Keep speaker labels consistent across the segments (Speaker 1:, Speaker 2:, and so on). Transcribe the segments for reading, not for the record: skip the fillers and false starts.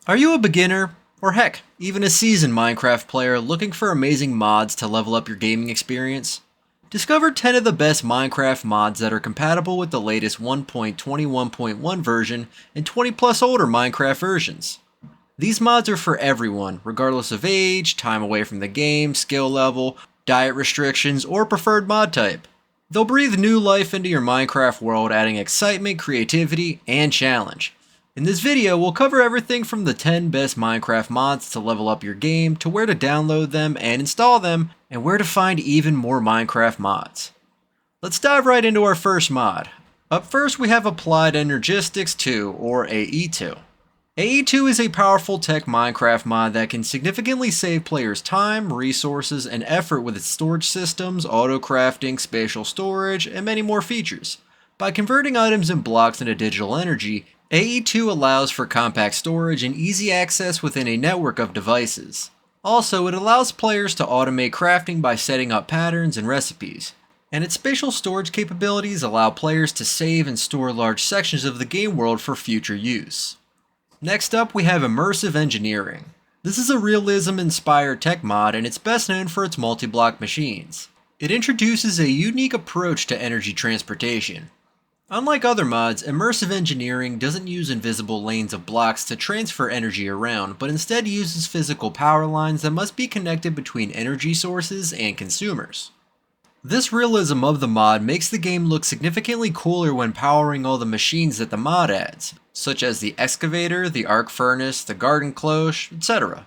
Speaker 1: Are you a beginner, or heck, even a seasoned Minecraft player looking for amazing mods to level up your gaming experience? Discover 10 of the best Minecraft mods that are compatible with the latest 1.21.1 version and 20 plus older Minecraft versions. These mods are for everyone, regardless of age, time away from the game, skill level, diet restrictions, or preferred mod type. They'll breathe new life into your Minecraft world, adding excitement, creativity, and challenge. In this video, we'll cover everything from the 10 best Minecraft mods to level up your game, to where to download them and install them, and where to find even more Minecraft mods. Let's dive right into our first mod. Up first, we have Applied Energistics 2, or AE2. AE2 is a powerful tech Minecraft mod that can significantly save players time, resources, and effort with its storage systems, auto crafting, spatial storage, and many more features. By converting items and blocks into digital energy, AE2 allows for compact storage and easy access within a network of devices. Also, it allows players to automate crafting by setting up patterns and recipes. And its spatial storage capabilities allow players to save and store large sections of the game world for future use. Next up, we have Immersive Engineering. This is a realism-inspired tech mod, and it's best known for its multi-block machines. It introduces a unique approach to energy transportation. Unlike other mods, Immersive Engineering doesn't use invisible lanes of blocks to transfer energy around, but instead uses physical power lines that must be connected between energy sources and consumers. This realism of the mod makes the game look significantly cooler when powering all the machines that the mod adds, such as the excavator, the arc furnace, the garden cloche, etc.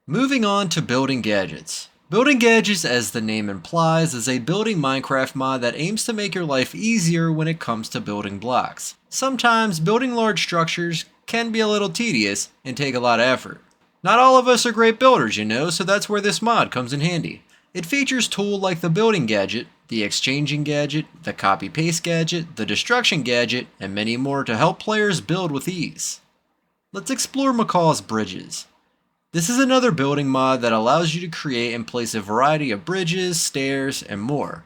Speaker 1: Moving on to Building Gadgets. Building Gadgets, as the name implies, is a building Minecraft mod that aims to make your life easier when it comes to building blocks. Sometimes, building large structures can be a little tedious and take a lot of effort. Not all of us are great builders, so that's where this mod comes in handy. It features tools like the Building Gadget, the Exchanging Gadget, the Copy Paste Gadget, the Destruction Gadget, and many more to help players build with ease. Let's explore Macaw's Bridges. This is another building mod that allows you to create and place a variety of bridges, stairs, and more.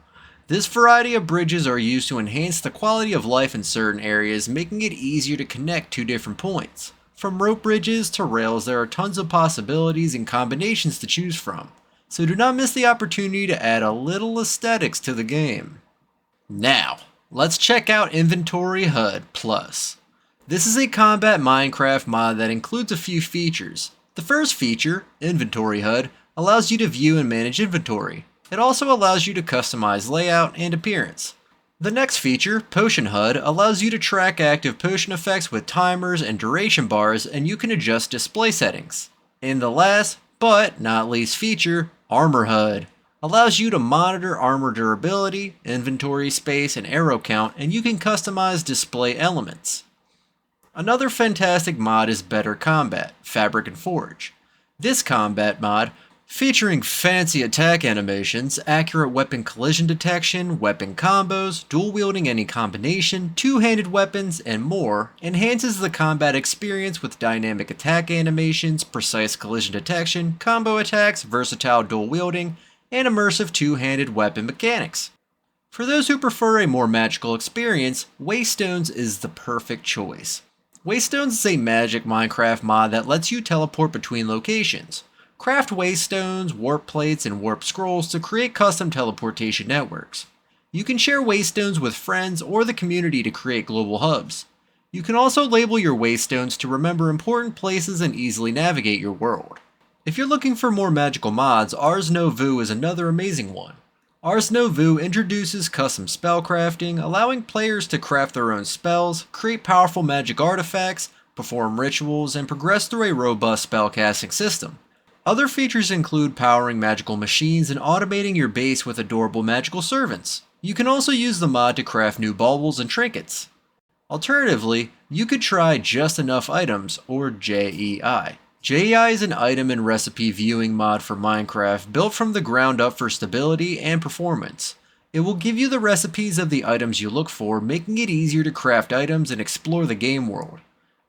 Speaker 1: This variety of bridges are used to enhance the quality of life in certain areas, making it easier to connect to different points. From rope bridges to rails, there are tons of possibilities and combinations to choose from, so do not miss the opportunity to add a little aesthetics to the game. Now, let's check out Inventory HUD Plus. This is a combat Minecraft mod that includes a few features. The first feature, Inventory HUD, allows you to view and manage inventory. It also allows you to customize layout and appearance. The next feature, Potion HUD, allows you to track active potion effects with timers and duration bars, and you can adjust display settings. And the last, but not least feature, Armor HUD, allows you to monitor armor durability, inventory space, and arrow count, and you can customize display elements. Another fantastic mod is Better Combat, Fabric and Forge. This combat mod, featuring fancy attack animations, accurate weapon collision detection, weapon combos, dual wielding any combination, two-handed weapons, and more, enhances the combat experience with dynamic attack animations, precise collision detection, combo attacks, versatile dual wielding, and immersive two-handed weapon mechanics. For those who prefer a more magical experience, Waystones is the perfect choice. Waystones is a magic Minecraft mod that lets you teleport between locations. Craft waystones, warp plates, and warp scrolls to create custom teleportation networks. You can share waystones with friends or the community to create global hubs. You can also label your waystones to remember important places and easily navigate your world. If you're looking for more magical mods, Ars Nouveau is another amazing one. Ars Nouveau introduces custom spell crafting, allowing players to craft their own spells, create powerful magic artifacts, perform rituals, and progress through a robust spellcasting system. Other features include powering magical machines and automating your base with adorable magical servants. You can also use the mod to craft new baubles and trinkets. Alternatively, you could try Just Enough Items, or JEI. JEI is an item and recipe viewing mod for Minecraft built from the ground up for stability and performance. It will give you the recipes of the items you look for, making it easier to craft items and explore the game world.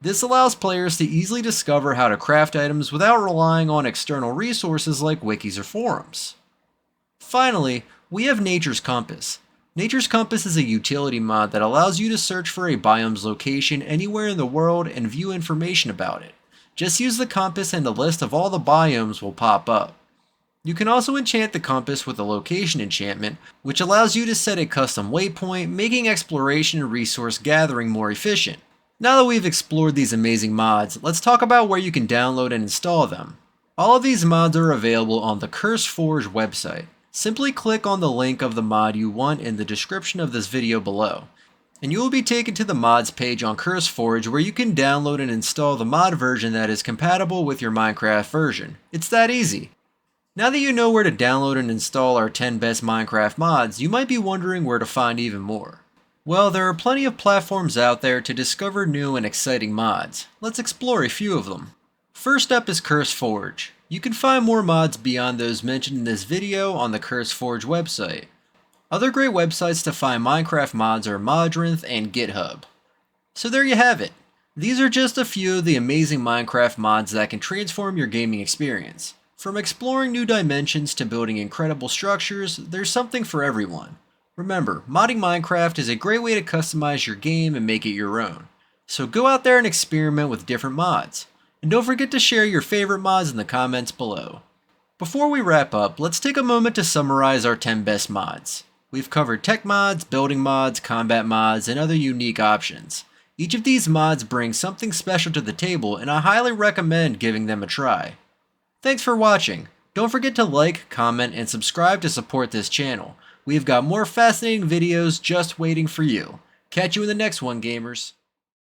Speaker 1: This allows players to easily discover how to craft items without relying on external resources like wikis or forums. Finally, we have Nature's Compass. Nature's Compass is a utility mod that allows you to search for a biome's location anywhere in the world and view information about it. Just use the compass and a list of all the biomes will pop up. You can also enchant the compass with a location enchantment, which allows you to set a custom waypoint, making exploration and resource gathering more efficient. Now that we've explored these amazing mods, let's talk about where you can download and install them. All of these mods are available on the NeoForge website. Simply click on the link of the mod you want in the description of this video below, and you will be taken to the mods page on NeoForge where you can download and install the mod version that is compatible with your Minecraft version. It's that easy. Now that you know where to download and install our 10 best Minecraft mods, you might be wondering where to find even more. Well, there are plenty of platforms out there to discover new and exciting mods. Let's explore a few of them. First up is NeoForge. You can find more mods beyond those mentioned in this video on the NeoForge website. Other great websites to find Minecraft mods are Modrinth and GitHub. So there you have it. These are just a few of the amazing Minecraft mods that can transform your gaming experience. From exploring new dimensions to building incredible structures, there's something for everyone. Remember, modding Minecraft is a great way to customize your game and make it your own. So go out there and experiment with different mods. And don't forget to share your favorite mods in the comments below. Before we wrap up, let's take a moment to summarize our 10 best mods. We've covered tech mods, building mods, combat mods, and other unique options. Each of these mods brings something special to the table, and I highly recommend giving them a try. Thanks for watching. Don't forget to like, comment, and subscribe to support this channel. We've got more fascinating videos just waiting for you. Catch you in the next one, gamers.